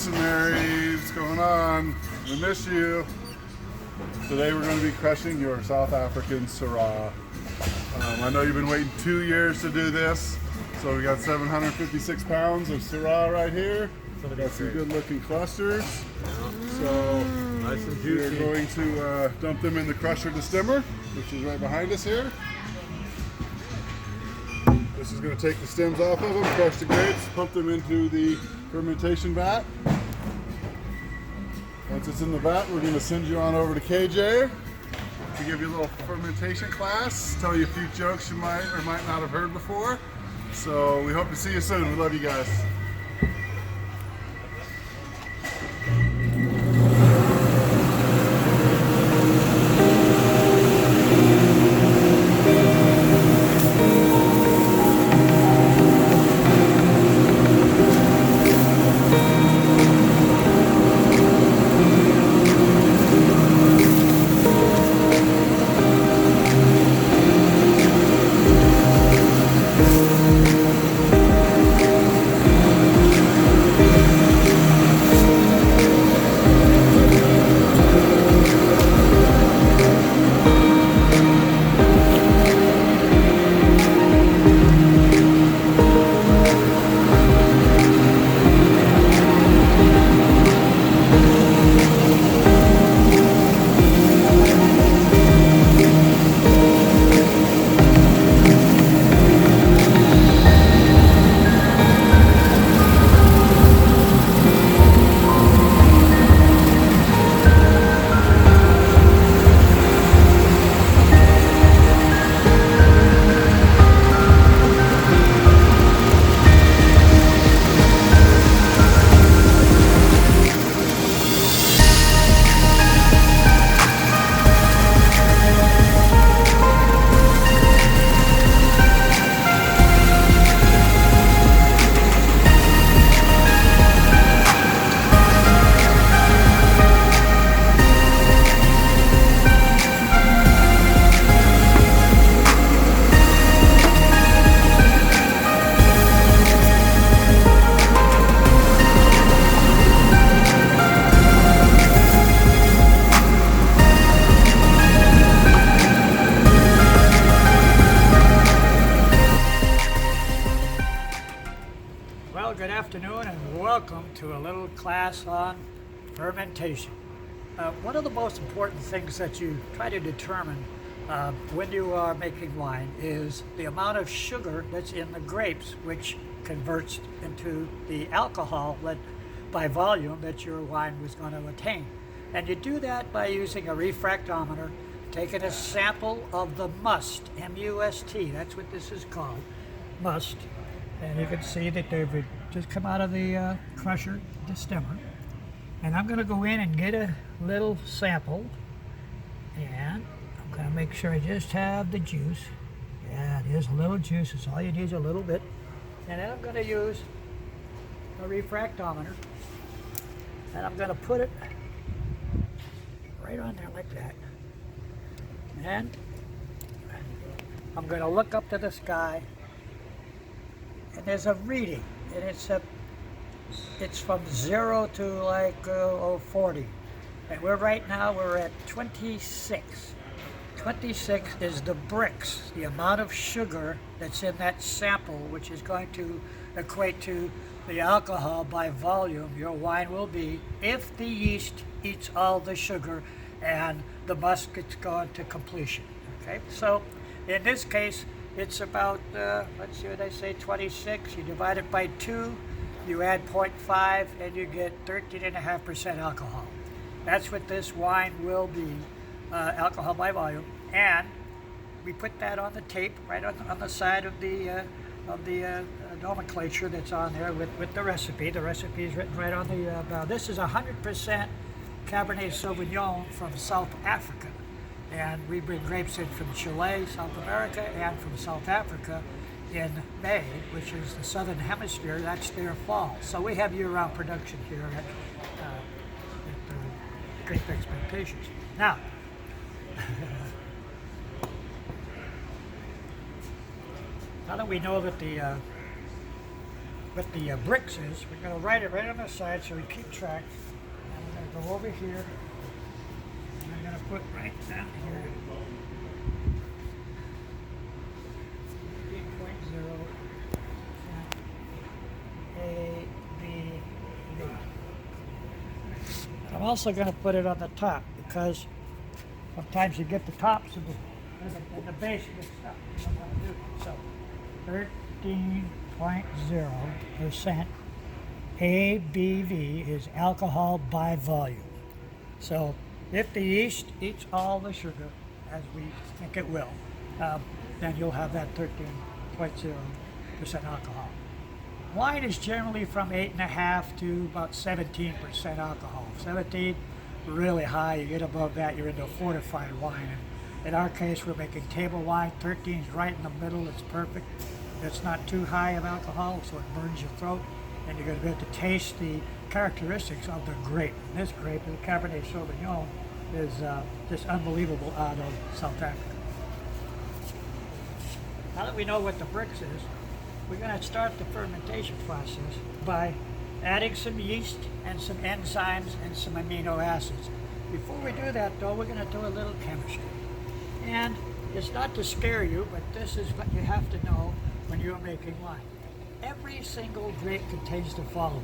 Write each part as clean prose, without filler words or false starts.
Dennis and Mary, what's going on? We miss you. Today we're going to be crushing your South African Syrah. I know you've been waiting 2 years to do this, so we got 756 pounds of Syrah right here. Got some good looking clusters. So nice and juicy. we're going to dump them in the crusher destemmer, which is right behind us here. This is going to take the stems off of them, crush the grapes, pump them into the fermentation vat. Once it's in the vat, we're going to send you on over to KJ to give you a little fermentation class, tell you a few jokes you might or might not have heard before. So we hope to see you soon. We love you guys. Well, good afternoon and welcome to a little class on fermentation. One of the most important things that you try to determine when you are making wine is the amount of sugar that's in the grapes, which converts into the alcohol by volume that your wine was going to attain. And you do that by using a refractometer, taking a sample of the must, M-U-S-T, that's what this is called, must. And you can see that they've just come out of the crusher destemmer. And I'm going to go in and get a little sample. And I'm going to make sure I just have the juice. Yeah, it is a little juice. It's all you need is a little bit. And then I'm going to use a refractometer. And I'm going to put it right on there like that. And I'm going to look up to the sky. And there's a reading, and it's from 0 to like 40, and right now we're at 26. 26 is the bricks, the amount of sugar that's in that sample, which is going to equate to the alcohol by volume your wine will be if the yeast eats all the sugar and the must gets gone to completion. Okay, so in this case, it's about, let's see what I say, 26. You divide it by 2, you add 0.5, and you get 13.5% alcohol. That's what this wine will be, alcohol by volume. And we put that on the tape right on the side of the nomenclature that's on there with the recipe. The recipe is written right on the bow. This is 100% Cabernet Sauvignon from South Africa. And we bring grapes in from Chile, South America, and from South Africa in May, which is the southern hemisphere. That's their fall. So we have year-round production here at Grape Expectations. Now, now that we know that the with the bricks is, we're going to write it right on the side so we keep track. And we're going to go over here. And I'm going to put right down here. 3.0 A, B, B. I'm also going to put it on the top because sometimes you get the tops and the base gets stuck. You don't want to do it. So 13.0% ABV is alcohol by volume. So if the yeast eats all the sugar, as we think it will, then you'll have that 13.0% alcohol. Wine is generally from 8.5 to about 17% alcohol. 17, really high. You get above that, you're into fortified wine. And in our case, we're making table wine. 13 is right in the middle. It's perfect. It's not too high of alcohol, so it burns your throat, and you're going to be able to taste the characteristics of the grape. And this grape, the Cabernet Sauvignon, is just unbelievable out of South Africa. Now that we know what the bricks is, we're going to start the fermentation process by adding some yeast and some enzymes and some amino acids. Before we do that, though, we're going to do a little chemistry. And it's not to scare you, but this is what you have to know when you're making wine. Every single grape contains the following: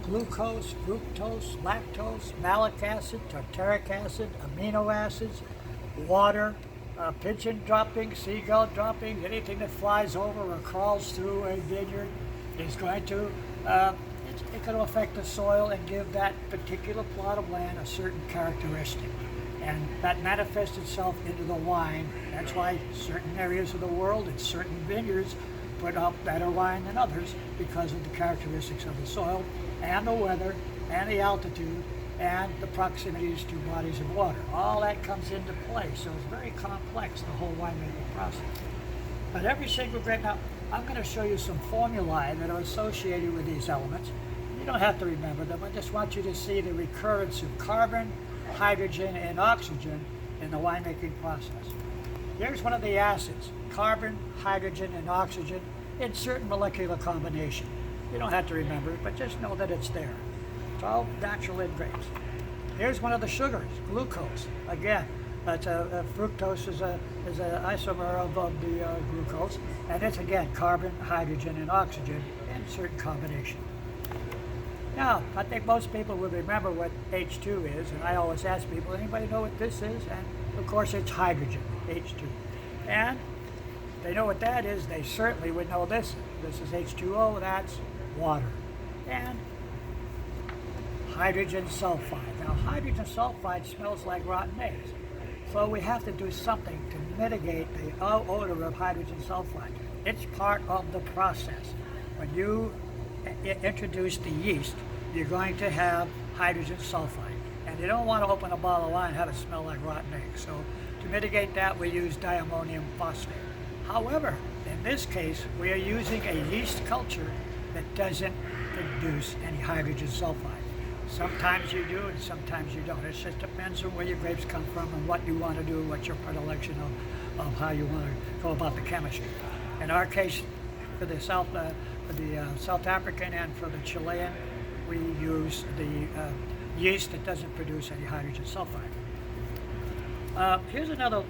glucose, fructose, lactose, malic acid, tartaric acid, amino acids, water, pigeon droppings, seagull droppings, anything that flies over or crawls through a vineyard is going to it's going to affect the soil and give that particular plot of land a certain characteristic. And that manifests itself into the wine. That's why certain areas of the world and certain vineyards put out better wine than others, because of the characteristics of the soil and the weather and the altitude and the proximities to bodies of water. All that comes into play, so it's very complex, the whole winemaking process. But every single grape, now I'm going to show you some formulae that are associated with these elements. You don't have to remember them, I just want you to see the recurrence of carbon, hydrogen, and oxygen in the winemaking process. Here's one of the acids: carbon, hydrogen, and oxygen in certain molecular combination. You don't have to remember it, but just know that it's there. It's all natural in grapes. Here's one of the sugars, glucose. Again, that's fructose is an isomer of the glucose, and it's again carbon, hydrogen, and oxygen in certain combination. Now, I think most people will remember what H2 is, and I always ask people, anybody know what this is? And of course it's hydrogen, H2. And if they know what that is, they certainly would know this. This is H2O, that's water. And hydrogen sulfide. Now, hydrogen sulfide smells like rotten eggs. So we have to do something to mitigate the odor of hydrogen sulfide. It's part of the process. When you introduce the yeast, you're going to have hydrogen sulfide. And you don't want to open a bottle of wine and have it smell like rotten eggs. So to mitigate that, we use diammonium phosphate. However, in this case, we are using a yeast culture that doesn't produce any hydrogen sulfide. Sometimes you do and sometimes you don't. It just depends on where your grapes come from and what you want to do, what's your predilection of how you want to go about the chemistry. In our case, for the South African and for the Chilean, we use the yeast that doesn't produce any hydrogen sulfide. Here's another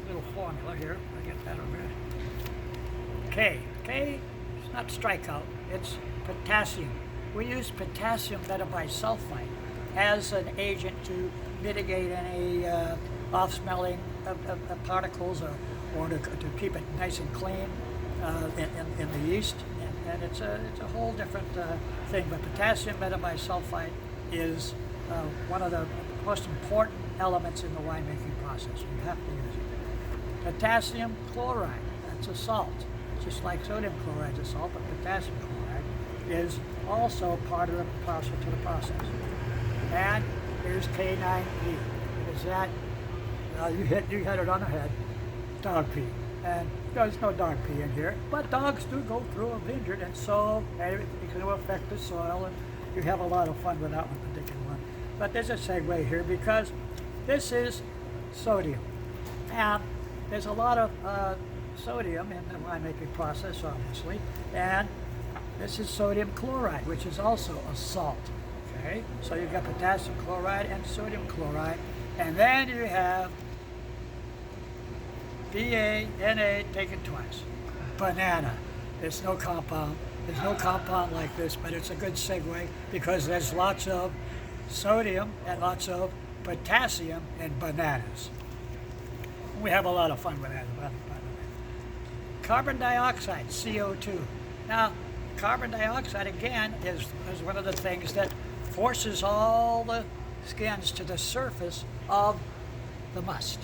little formula here. I get that over here. K. K is not strikeout, it's potassium. We use potassium metabisulfite as an agent to mitigate any off-smelling of particles or to keep it nice and clean in the yeast. And it's a whole different thing. But potassium metabisulfite is one of the most important elements in the winemaking process. You have to use it. Potassium chloride, that's a salt. Just like sodium chloride is a salt, but potassium chloride is also part of the process to the process. And here's K9P. What is that? You hit it on the head. Dog pee. And there's no dog pee in here, but dogs do go through a vineyard, and so it can affect the soil, and you have a lot of fun with that one particular one. But there's a segue here because this is sodium. And there's a lot of sodium in the winemaking process, obviously, and This is sodium chloride, which is also a salt. Okay, so you've got potassium chloride and sodium chloride, and then you have BaNa taken twice. Banana. There's no compound. There's no compound like this, but it's a good segue because there's lots of sodium and lots of potassium in bananas. We have a lot of fun with that, by the way. Carbon dioxide, CO2. Now, carbon dioxide, again, is one of the things that forces all the skins to the surface of the must.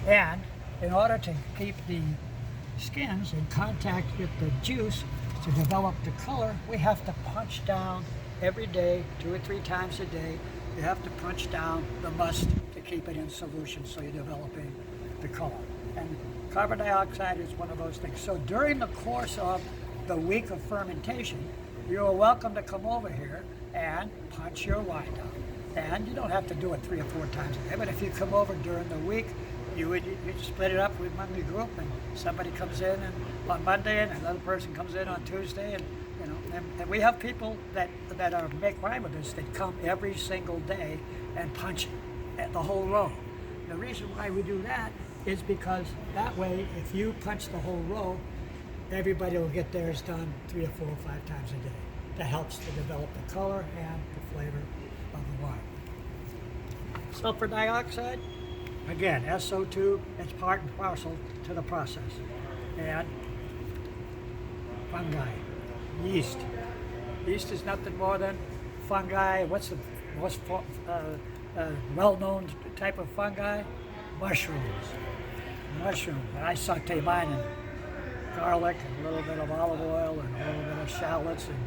And in order to keep the skins in contact with the juice to develop the color, we have to punch down every day, 2 or 3 times a day. You have to punch down the must to keep it in solution so you're developing the color. And carbon dioxide is one of those things. So during the course of the week of fermentation, you're welcome to come over here and punch your wine down. And you don't have to do it 3 or 4 times a day, but if you come over during the week, you split it up among the group, and somebody comes in on Monday, and another person comes in on Tuesday, and and we have people that make wine with us that come every single day and punch the whole row. The reason why we do that is because that way, if you punch the whole row, everybody will get theirs done 3 or 4 or 5 times a day. That helps to develop the color and the flavor of the wine. Sulfur dioxide, again, SO2, it's part and parcel to the process. And fungi, yeast. Yeast is nothing more than fungi. What's the most well-known type of fungi? Mushrooms. Mushrooms. I saute mine in garlic and a little bit of olive oil and a little bit of shallots and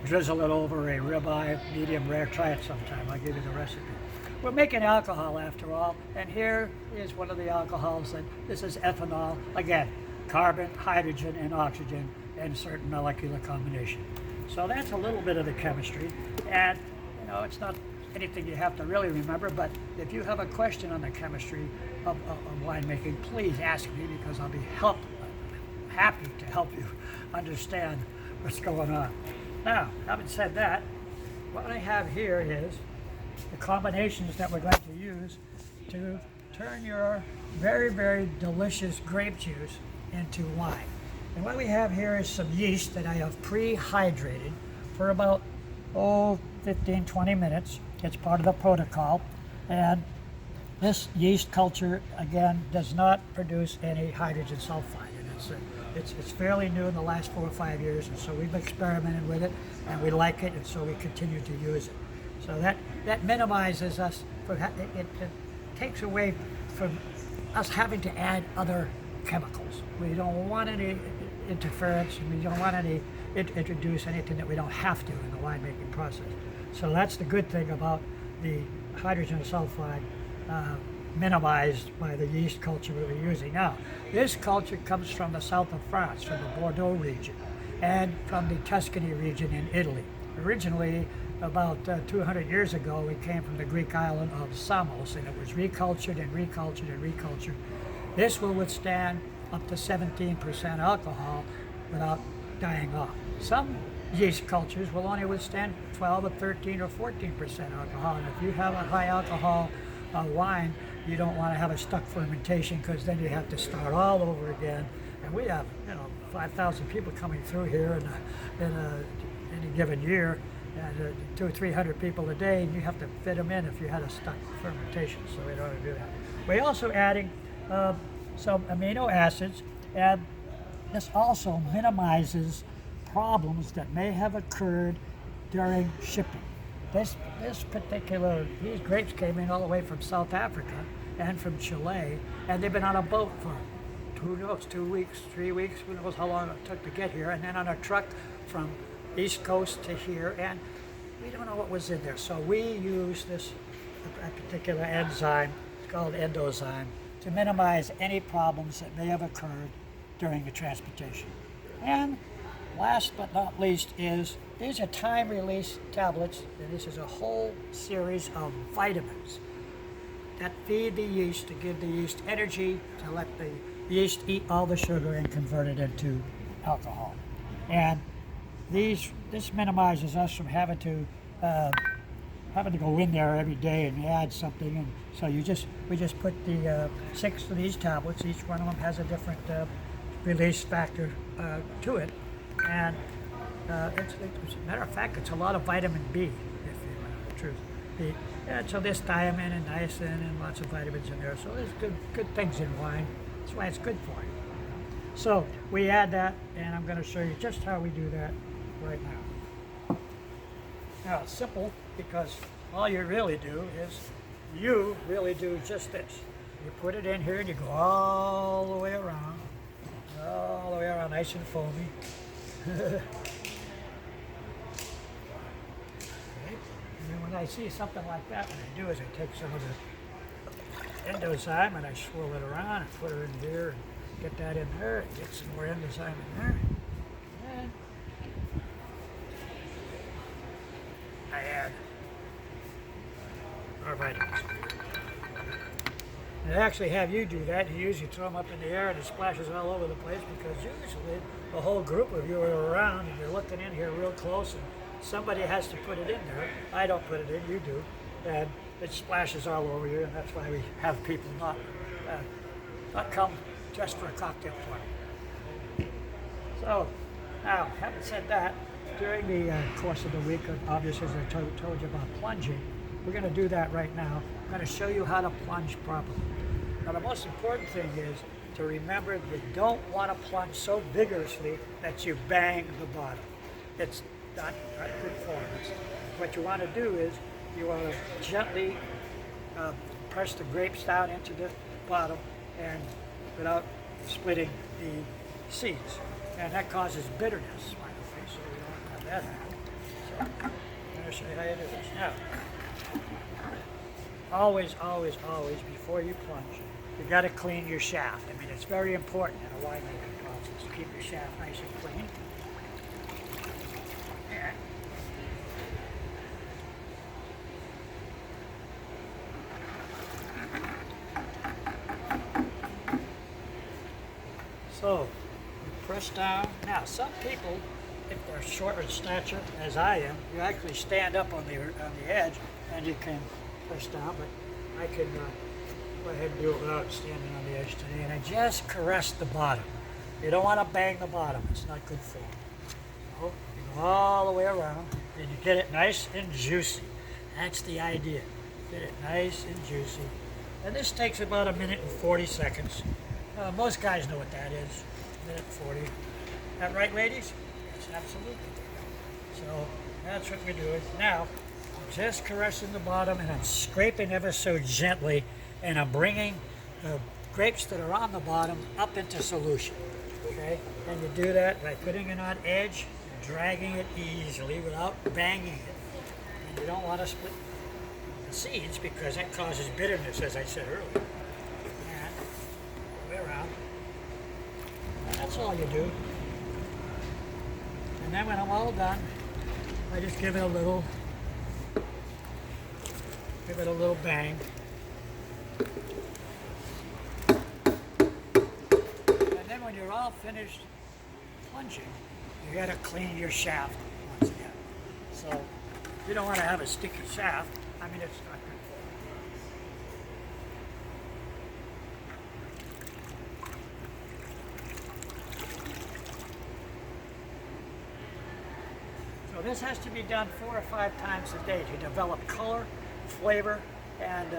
drizzle it over a ribeye, medium rare. Try it sometime. I'll give you the recipe. We're making alcohol after all, and here is one of the alcohols this is ethanol. Again, carbon, hydrogen, and oxygen, and certain molecular combination. So that's a little bit of the chemistry, and it's not anything you have to really remember, but if you have a question on the chemistry of winemaking, please ask me because I'll be happy to help you understand what's going on. Now, having said that, what I have here is the combinations that we're going to use to turn your very, very delicious grape juice into wine. And what we have here is some yeast that I have pre-hydrated for about 15, 20 minutes. It's part of the protocol. And this yeast culture, again, does not produce any hydrogen sulfide. And it's fairly new in the last 4 or 5 years, and so we've experimented with it, and we like it, and so we continue to use it. So that minimizes us from it takes away from us having to add other chemicals. We don't want any interference, and we don't want any introduce anything that we don't have to in the winemaking process. So that's the good thing about the hydrogen sulfide minimized by the yeast culture we're using. Now, this culture comes from the south of France, from the Bordeaux region, and from the Tuscany region in Italy. Originally, about 200 years ago, we came from the Greek island of Samos, and it was recultured and recultured and recultured. This will withstand up to 17% alcohol without dying off. Some yeast cultures will only withstand 12 or 13 or 14% alcohol, and if you have a high alcohol wine, you don't want to have a stuck fermentation because then you have to start all over again. And we have 5,000 people coming through here in any given year, and 200 or 300 people a day, and you have to fit them in if you had a stuck fermentation. So we don't do that. We're also adding some amino acids, and this also minimizes problems that may have occurred during shipping. These grapes came in all the way from South Africa and from Chile, and they've been on a boat for 2 weeks, 3 weeks, who knows how long it took to get here, and then on a truck from East Coast to here, and we don't know what was in there. So we use this particular enzyme, it's called endozyme, to minimize any problems that may have occurred during the transportation. And last but not least these are time-release tablets, and this is a whole series of vitamins that feed the yeast to give the yeast energy to let the yeast eat all the sugar and convert it into alcohol. And this minimizes us from having to go in there every day and add something. And so we just put the 6 of these tablets. Each one of them has a different release factor to it, and as a matter of fact, it's a lot of vitamin B, if you want the truth. So there's thiamine and niacin and lots of vitamins in there. So there's good things in wine. That's why it's good for you. So we add that, and I'm going to show you just how we do that right now. Now it's simple because all you really do is you really do just this. You put it in here and you go all the way around, nice and foamy. Okay. And then when I see something like that, what I do is I take some of the endozyme and I swirl it around and put it in here and get that in there and get some more endozyme in there. And I add our vitamins. And I actually have you do that. You usually throw them up in the air and it splashes all over the place because usually the whole group of you are around and you're looking in here real close and somebody has to put it in there. I don't put it in, you do. And it splashes all over you, and that's why we have people not come just for a cocktail party. So, now, having said that, during the course of the week, obviously as I told you about plunging, we're going to do that right now. I'm going to show you how to plunge properly. Now the most important thing is to remember you don't want to plunge so vigorously that you bang the bottom. It's not good form. What you want to do is you want to gently press the grapes down into the bottom and without splitting the seeds. And that causes bitterness, by the way, so we don't have that happen. So I'm going to show you how you do this. Now, always, before you plunge, you got to clean your shaft. I mean, it's very important in a winemaking process to keep your shaft nice and clean. And so, you press down. Now, some people, if they're shorter in stature, as I am, you actually stand up on the edge and you can press down, but I can go ahead and do it without standing on the edge today. And I just caress the bottom. You don't want to bang the bottom. It's not good form. So you go all the way around and you get it nice and juicy. That's the idea. Get it nice and juicy. And this takes about 1 minute and 40 seconds. Most guys know what that is. 1 minute 40. That right, ladies? Yes, absolutely. So that's what we're doing. Now, I'm just caressing the bottom and I'm scraping ever so gently and I'm bringing the grapes that are on the bottom up into solution. Okay? And you do that by putting it on edge, dragging it easily without banging it. And you don't want to split the seeds because that causes bitterness, as I said earlier. And all the way around. And that's all you do. And then when I'm all done, I just give it a little bang. And then when you're all finished plunging, you gotta clean your shaft once again. So you don't want to have a sticky shaft. I mean, it's not good for you. So this has to be done 4 or 5 times a day to develop color, flavor, and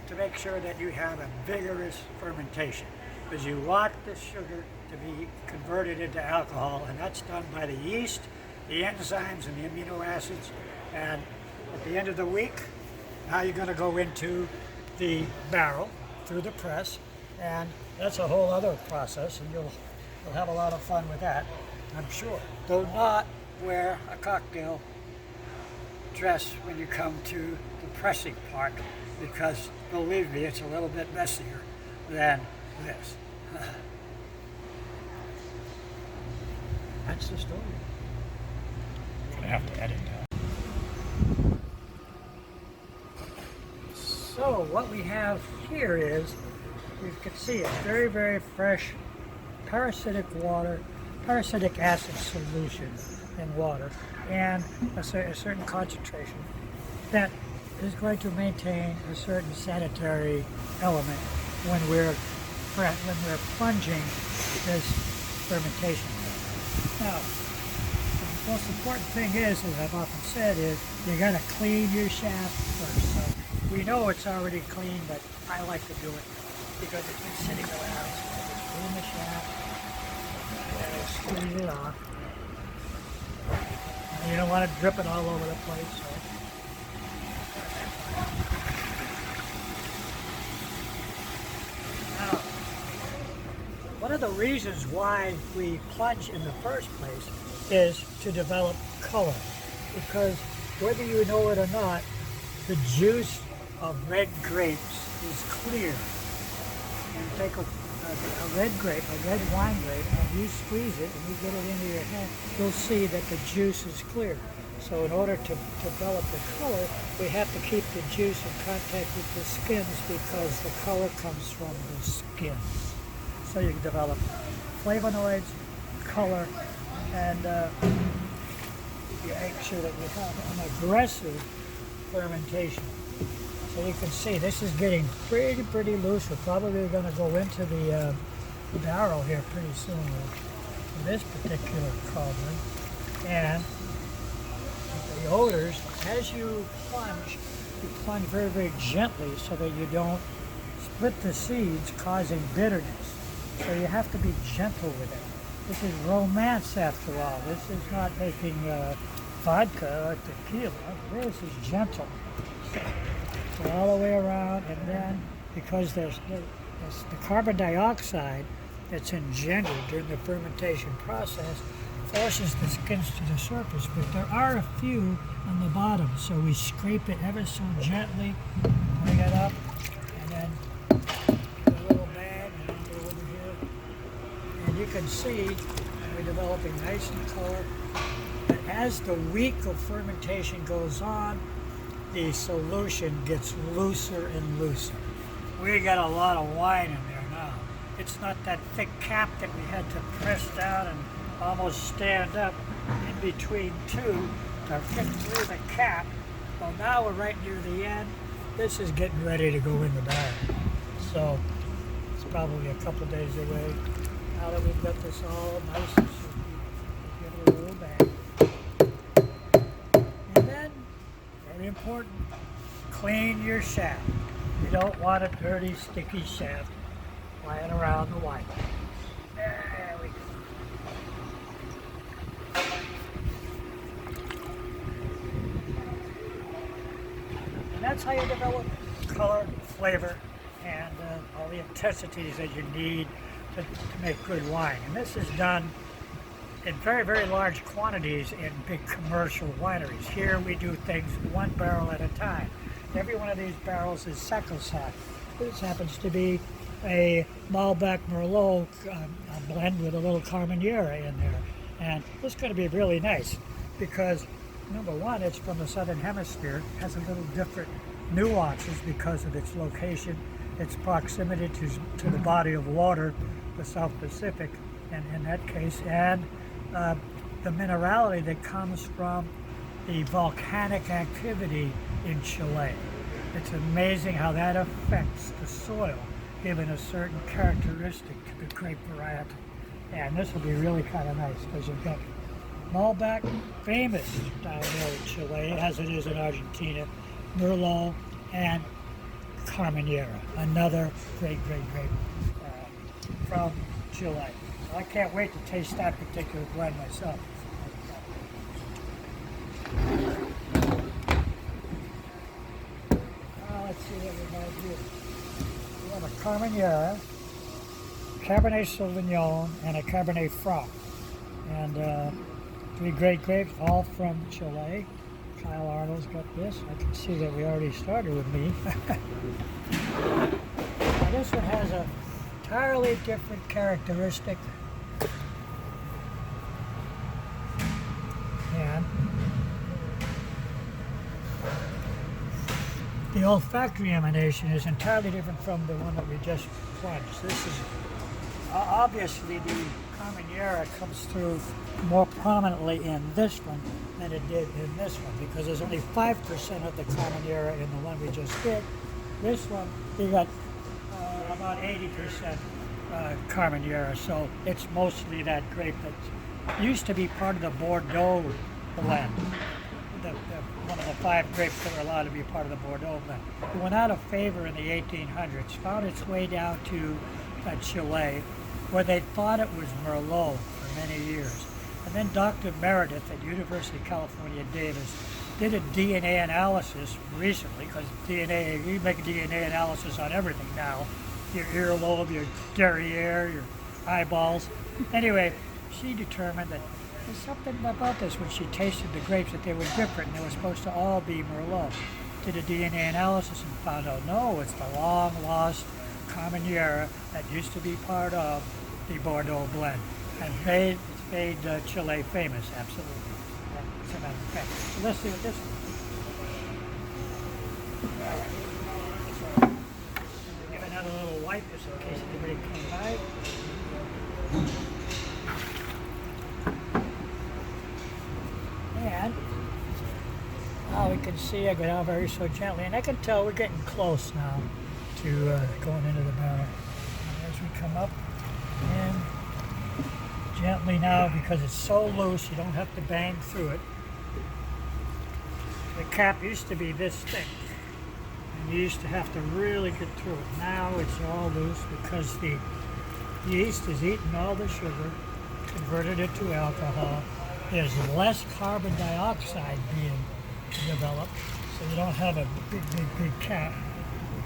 to make sure that you have a vigorous fermentation. Because you want the sugar to be converted into alcohol, and that's done by the yeast, the enzymes, and the amino acids. And at the end of the week, now you're going to go into the barrel through the press, and that's a whole other process, and you'll have a lot of fun with that, I'm sure. Do not wear a cocktail dress when you come to the pressing part, because believe me, it's a little bit messier than this. That's the story. I'm gonna have to edit that. So what we have here is, you can see it's very, very fresh, parasitic water parasitic acid solution in water and a certain concentration that is going to maintain a certain sanitary element when we're plunging this fermentation. Now, the most important thing is, as I've often said, is you got to clean your shaft first. So we know it's already clean, but I like to do it because it's been sitting around. So I just clean the shaft and I squeeze it off. And you don't want to drip it all over the place. So. Now, one of the reasons why we plunge in the first place is to develop color, because whether you know it or not, the juice of red grapes is clear. You take a red grape, a red wine grape, and you squeeze it and you get it into your hand, you'll see that the juice is clear. So in order to develop the color, we have to keep the juice in contact with the skins because the color comes from the skins. So you can develop flavonoids, color, and you make sure that you have an aggressive fermentation. So you can see this is getting pretty loose. We're probably going to go into the barrel here pretty soon with this particular carbon. And the odors, as you plunge very gently so that you don't split the seeds, causing bitterness. So you have to be gentle with it. This is romance after all. This is not making vodka or tequila. This is gentle. So all the way around, and then because there's the carbon dioxide that's engendered during the fermentation process forces the skins to the surface, but there are a few on the bottom. So we scrape it ever so gently, bring it up, and then get a little bag and then go over here. And you can see we're developing nice and color. But as the week of fermentation goes on, the solution gets looser and looser. We got a lot of wine in there now. It's not that thick cap that we had to press down and almost stand up in between two to fit through the cap. Well, now we're right near the end. This is getting ready to go in the barrel. So it's probably a couple days away. Now that we've got this all nice and sweet, give it a little bang. And then, very important, clean your shaft. You don't want a dirty, sticky shaft lying around the wine. There we go. And that's how you develop color, flavor, and all the intensities that you need to make good wine. And this is done in very large quantities in big commercial wineries. Here we do things one barrel at a time. Every one of these barrels is sacrosanct. This happens to be a Malbec Merlot blend with a little Carmenere in there. And this is going to be really nice because, number one, it's from the Southern Hemisphere. It has a little different nuances because of its location, its proximity to the body of water, the South Pacific, and in that case, and the minerality that comes from the volcanic activity in Chile. It's amazing how that affects the soil, given a certain characteristic to the grape variety. And this will be really kind of nice because you've got Malbec, famous down there in Chile, as it is in Argentina, Merlot, and Carmenere, another great grape from Chile. I can't wait to taste that particular blend myself. Let's see what we have here. We have a Carmenere, Cabernet Sauvignon, and a Cabernet Franc. And three great grapes, all from Chile. Kyle Arnold's got this. I can see that we already started with me. Now this one has a entirely different characteristic. And the olfactory emanation is entirely different from the one that we just plunged. This is obviously the Carmenere comes through more prominently in this one than it did in this one, because there's only 5% of the Carmenere in the one we just did. This one, you got about 80% Carmenere, so it's mostly that grape that used to be part of the Bordeaux blend. One of the 5 grapes that were allowed to be part of the Bordeaux blend. It went out of favor in the 1800s, found its way down to Chile, where they thought it was Merlot for many years. And then Dr. Meredith at University of California, Davis, did a DNA analysis recently, because DNA, you make a DNA analysis on everything now. Your earlobe, your derriere, your eyeballs. Anyway, she determined that there's something about this when she tasted the grapes that they were different and they were supposed to all be Merlot. Did a DNA analysis and found out, no, it's the long lost Carmenere that used to be part of the Bordeaux blend and made Chile famous, absolutely. As a matter of fact. So let's see what this is. So, give another little wipe just in case anybody comes by. And now we can see I go down very so gently, and I can tell we're getting close now to going into the barrel. And as we come up, and gently now, because it's so loose, you don't have to bang through it. The cap used to be this thick, and you used to have to really get through it. Now it's all loose because the yeast is eating all the sugar, converted it to alcohol. There's less carbon dioxide being developed, so you don't have a big cap.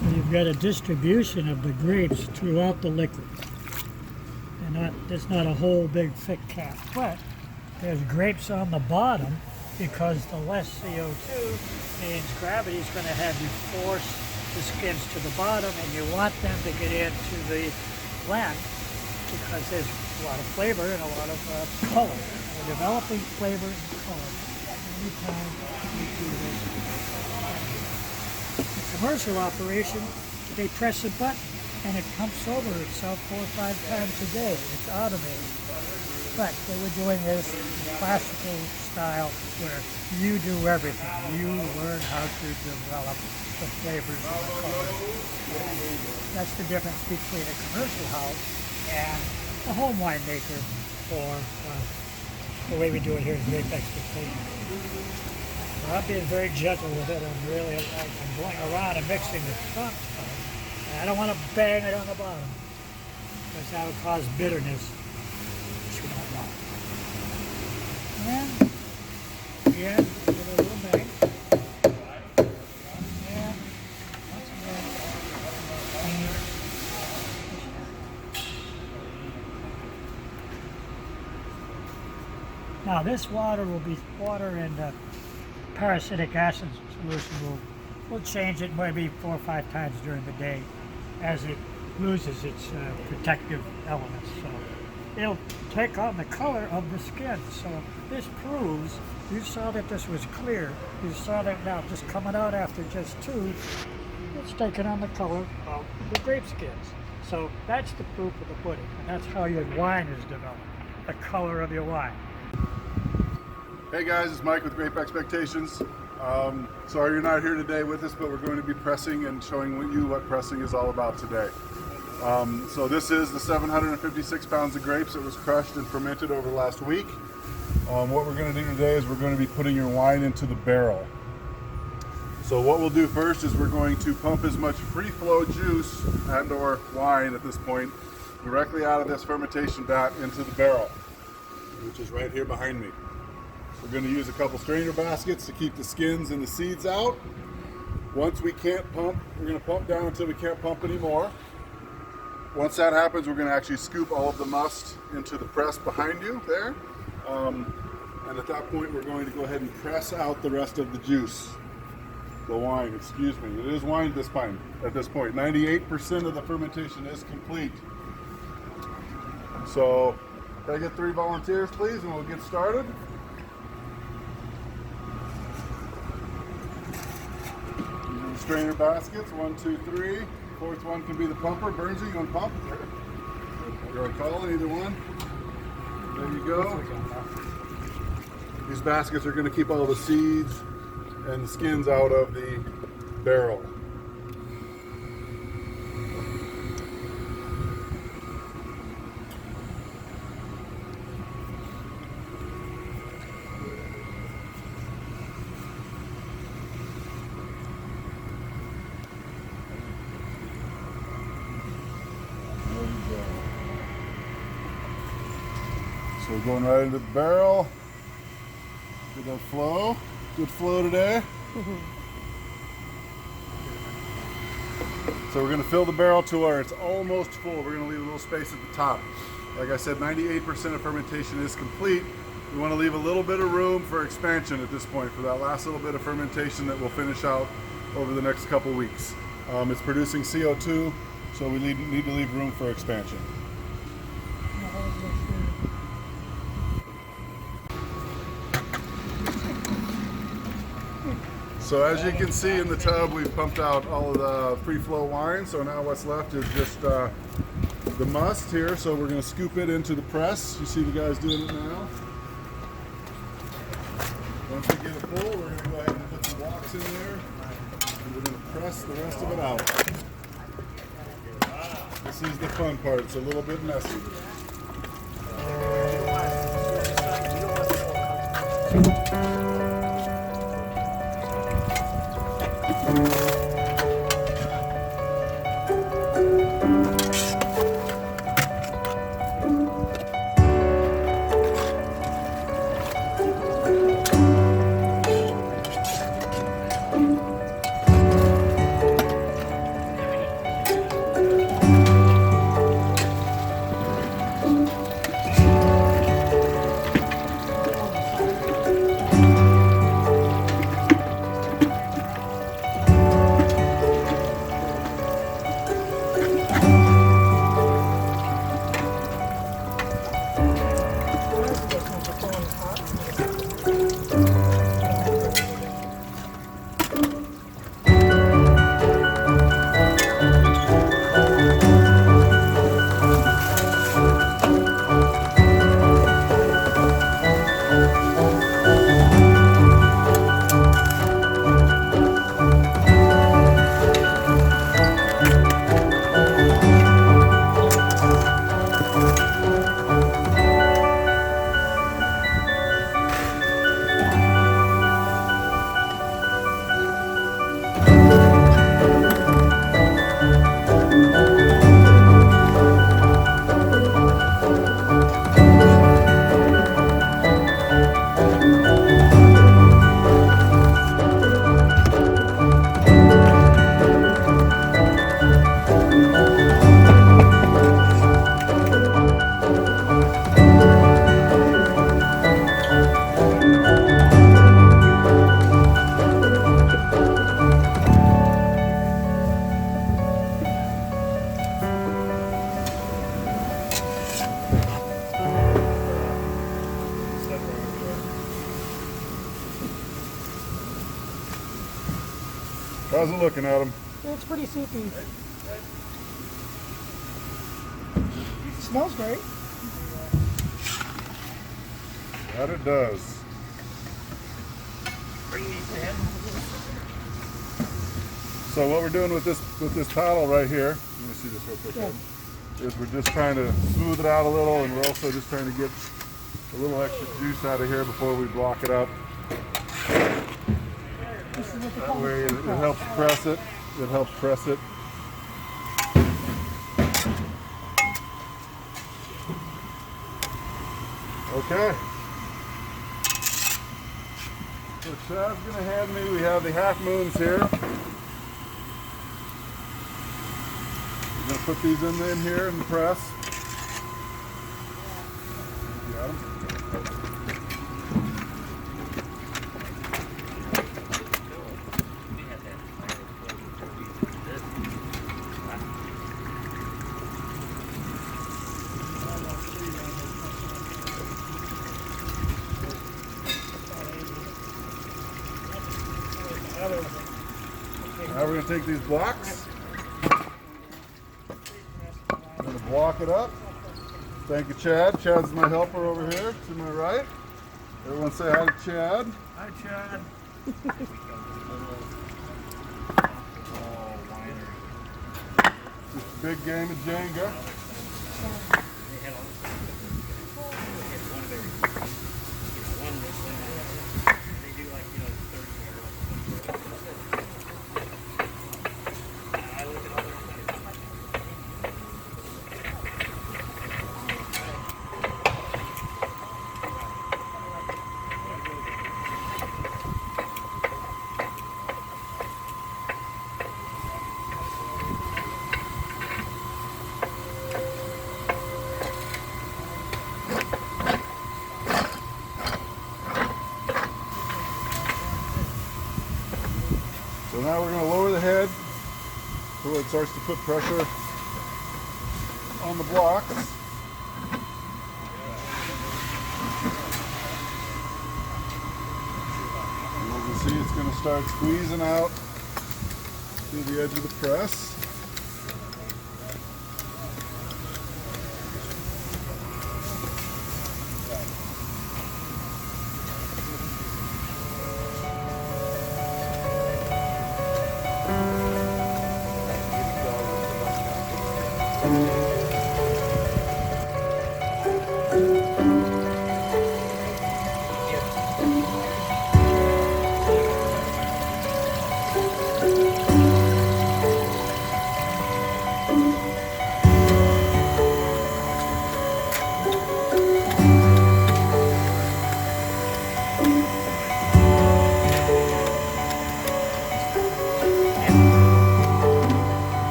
So you've got a distribution of the grapes throughout the liquid. And there's not a whole big thick cap, but there's grapes on the bottom because the less CO2 means gravity is going to have you force the skins to the bottom, and you want them to get into the blend because there's a lot of flavor and a lot of color. We're developing flavor and color anytime we do this. The commercial operation, they press a button and it pumps over itself 4 or 5 times a day. It's automated. But they were doing this in classical style where you do everything. You learn how to develop the flavors and the colors. That's the difference between a commercial house and a home winemaker, or the way we do it here is Grape Expectation. Well, I'm being very gentle with it. I'm going around and mixing the top stuff. I don't want to bang it on the bottom because that would cause bitterness, which we don't want. And again, give it a little bang. And once again, now this water will be water and parasitic acid solution will change it maybe 4 or 5 times during the day as it loses its protective elements. So it'll take on the color of the skin. So this proves, you saw that this was clear. You saw that now just coming out after just 2, it's taking on the color of the grape skins. So that's the proof of the pudding. And that's how your wine is developed, the color of your wine. Hey guys, it's Mike with Grape Expectations. Sorry you're not here today with us, but we're going to be pressing and showing you what pressing is all about today. So this is the 756 pounds of grapes that was crushed and fermented over the last week. What we're going to do today is we're going to be putting your wine into the barrel. So what we'll do first is we're going to pump as much free flow juice and or wine at this point directly out of this fermentation vat into the barrel, which is right here behind me. We're going to use a couple strainer baskets to keep the skins and the seeds out. Once we can't pump, we're going to pump down until we can't pump anymore. Once that happens, we're going to actually scoop all of the must into the press behind you there. And at that point, we're going to go ahead and press out the rest of the juice. The wine, excuse me. It is wine at this point. 98% of the fermentation is complete. So, can I get 3 volunteers, please, and we'll get started. Strainer baskets, 1, 2, 3. 4th one can be the pumper. Burnsy, you want to pump? Sure. You're on call, either one. There you go. These baskets are going to keep all the seeds and the skins out of the barrel. So we're going right into the barrel. Good that flow. Good flow today. So we're going to fill the barrel to where it's almost full. We're going to leave a little space at the top. Like I said, 98% of fermentation is complete. We want to leave a little bit of room for expansion at this point for that last little bit of fermentation that we'll finish out over the next couple weeks. It's producing CO2, so we need to leave room for expansion. So as you can see in the tub, we've pumped out all of the free flow wine. So now what's left is just the must here. So we're going to scoop it into the press. You see the guys doing it now. Once we get it full, we're going to go ahead and put some blocks in there, and we're going to press the rest of it out. This is the fun part. It's a little bit messy. How's it looking, Adam? It's pretty soupy. It smells great. That it does. So what we're doing with this paddle right here, let me see this real quick, Adam, is we're just trying to smooth it out a little, and we're also just trying to get a little extra juice out of here before we block it up. That way it helps press it. It helps press it. Okay. So Shad's going to hand me, we have the half moons here. We're going to put these in here in the press. Got 'em? Now we're going to take these blocks, I'm going to block it up. Thank you, Chad. Chad's my helper over here to my right. Everyone say hi to Chad. Hi, Chad. Just a big game of Jenga. So now we're going to lower the head so it starts to put pressure on the blocks. And you can see it's going to start squeezing out through the edge of the press.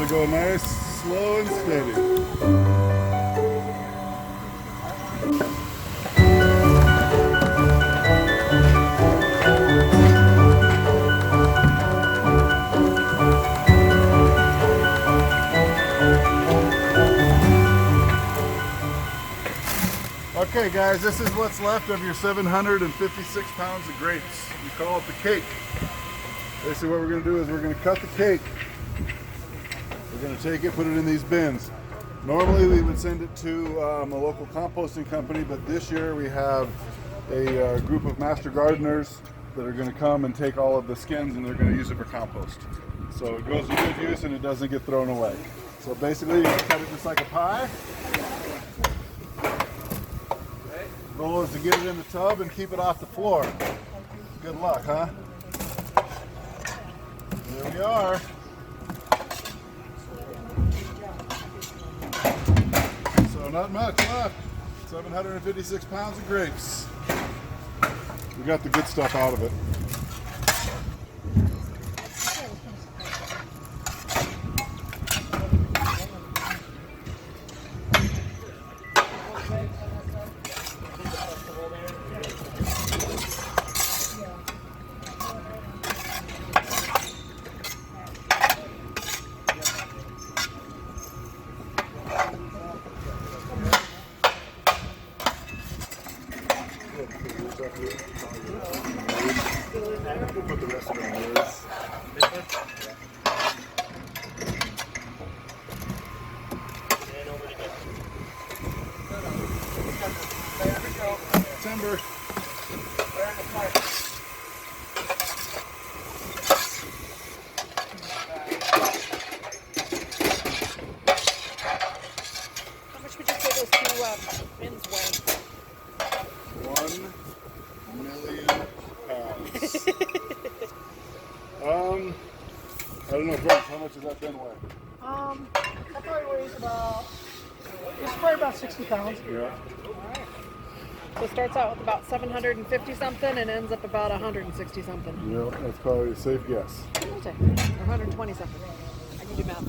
Go nice, slow and steady. Okay guys, this is what's left of your 756 pounds of grapes. We call it the cake. Basically what we're going to do is we're going to cut the cake. We're going to take it, put it in these bins. Normally we would send it to a local composting company, but this year we have a group of master gardeners that are going to come and take all of the skins and they're going to use it for compost. So it goes to good use and it doesn't get thrown away. So basically you cut it just like a pie. Goal is to get it in the tub and keep it off the floor. Good luck, huh? There we are. So not much left. 756 pounds of grapes. We got the good stuff out of it. Put the rest of it in yours. Timber. How much would you say those two bins weigh? 1 million pounds. I don't know, Grace, how much does that bin weigh? That probably weighs about, it's probably about 60 pounds. Yeah. So it starts out with about 750 something and ends up about 160 something. Yeah, that's probably a safe guess. Or 120 something. I can do math.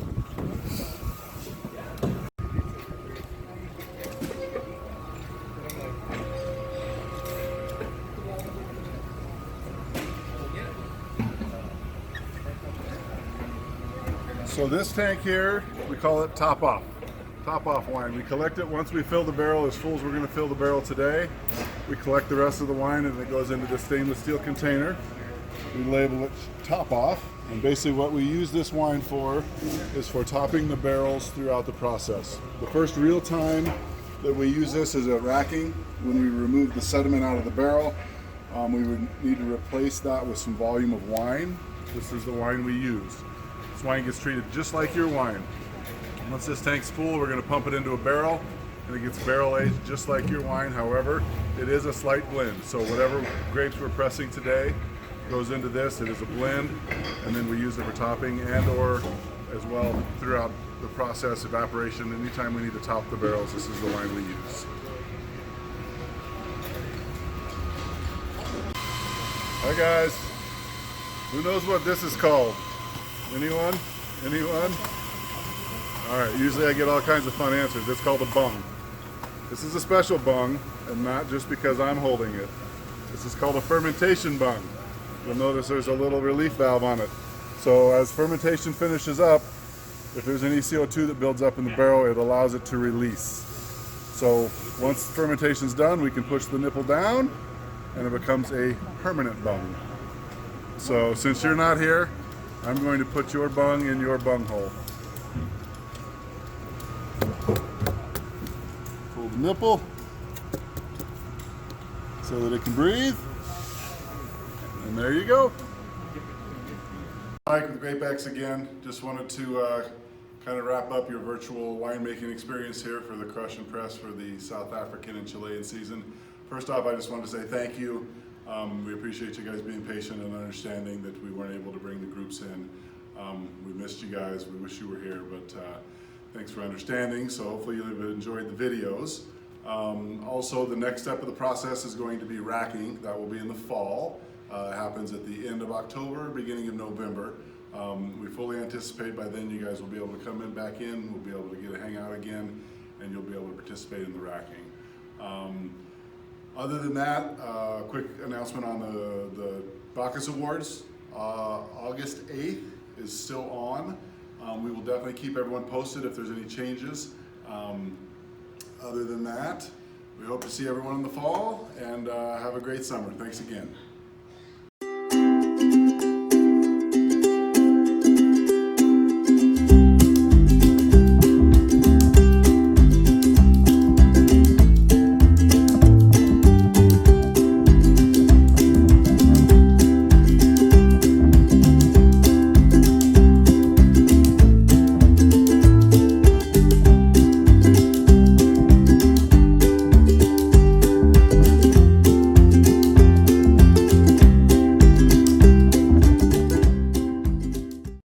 So this tank here, we call it top off. top off wine. We collect it once we fill the barrel as full as we're going to fill the barrel today. We collect the rest of the wine and it goes into the stainless steel container. We label it top off, and basically what we use this wine for is for topping the barrels throughout the process. The first real time that we use this is at racking. When we remove the sediment out of the barrel, we would need to replace that with some volume of wine. This is the wine we use. This wine gets treated just like your wine. Once this tank's full, we're going to pump it into a barrel, and it gets barrel aged just like your wine. However, it is a slight blend. So whatever grapes we're pressing today goes into this. It is a blend, and then we use it for topping and or as well throughout the process, evaporation. Anytime we need to top the barrels, this is the wine we use. Hi guys, who knows what this is called? Anyone? Anyone? All right, usually I get all kinds of fun answers. It's called a bung. This is a special bung, and not just because I'm holding it. This is called a fermentation bung. You'll notice there's a little relief valve on it. So as fermentation finishes up, if there's any CO2 that builds up in the barrel, it allows it to release. So once fermentation's done, we can push the nipple down, and it becomes a permanent bung. So since you're not here, I'm going to put your bung in your bung hole. Pull the nipple so that it can breathe. And there you go. Mike with Grape again. Just wanted to kind of wrap up your virtual winemaking experience here for the crush and press for the South African and Chilean season. First off, I just wanted to say thank you. We appreciate you guys being patient and understanding that we weren't able to bring the groups in. We missed you guys. We wish you were here, but thanks for understanding. So hopefully you've enjoyed the videos. Also, the next step of the process is going to be racking. That will be in the fall. It happens at the end of October, beginning of November. We fully anticipate by then you guys will be able to come back in, we'll be able to get a hangout again, and you'll be able to participate in the racking. Other than that, quick announcement on the Bacchus Awards. August 8th is still on. We will definitely keep everyone posted if there's any changes. Other than that, we hope to see everyone in the fall, and have a great summer. Thanks again.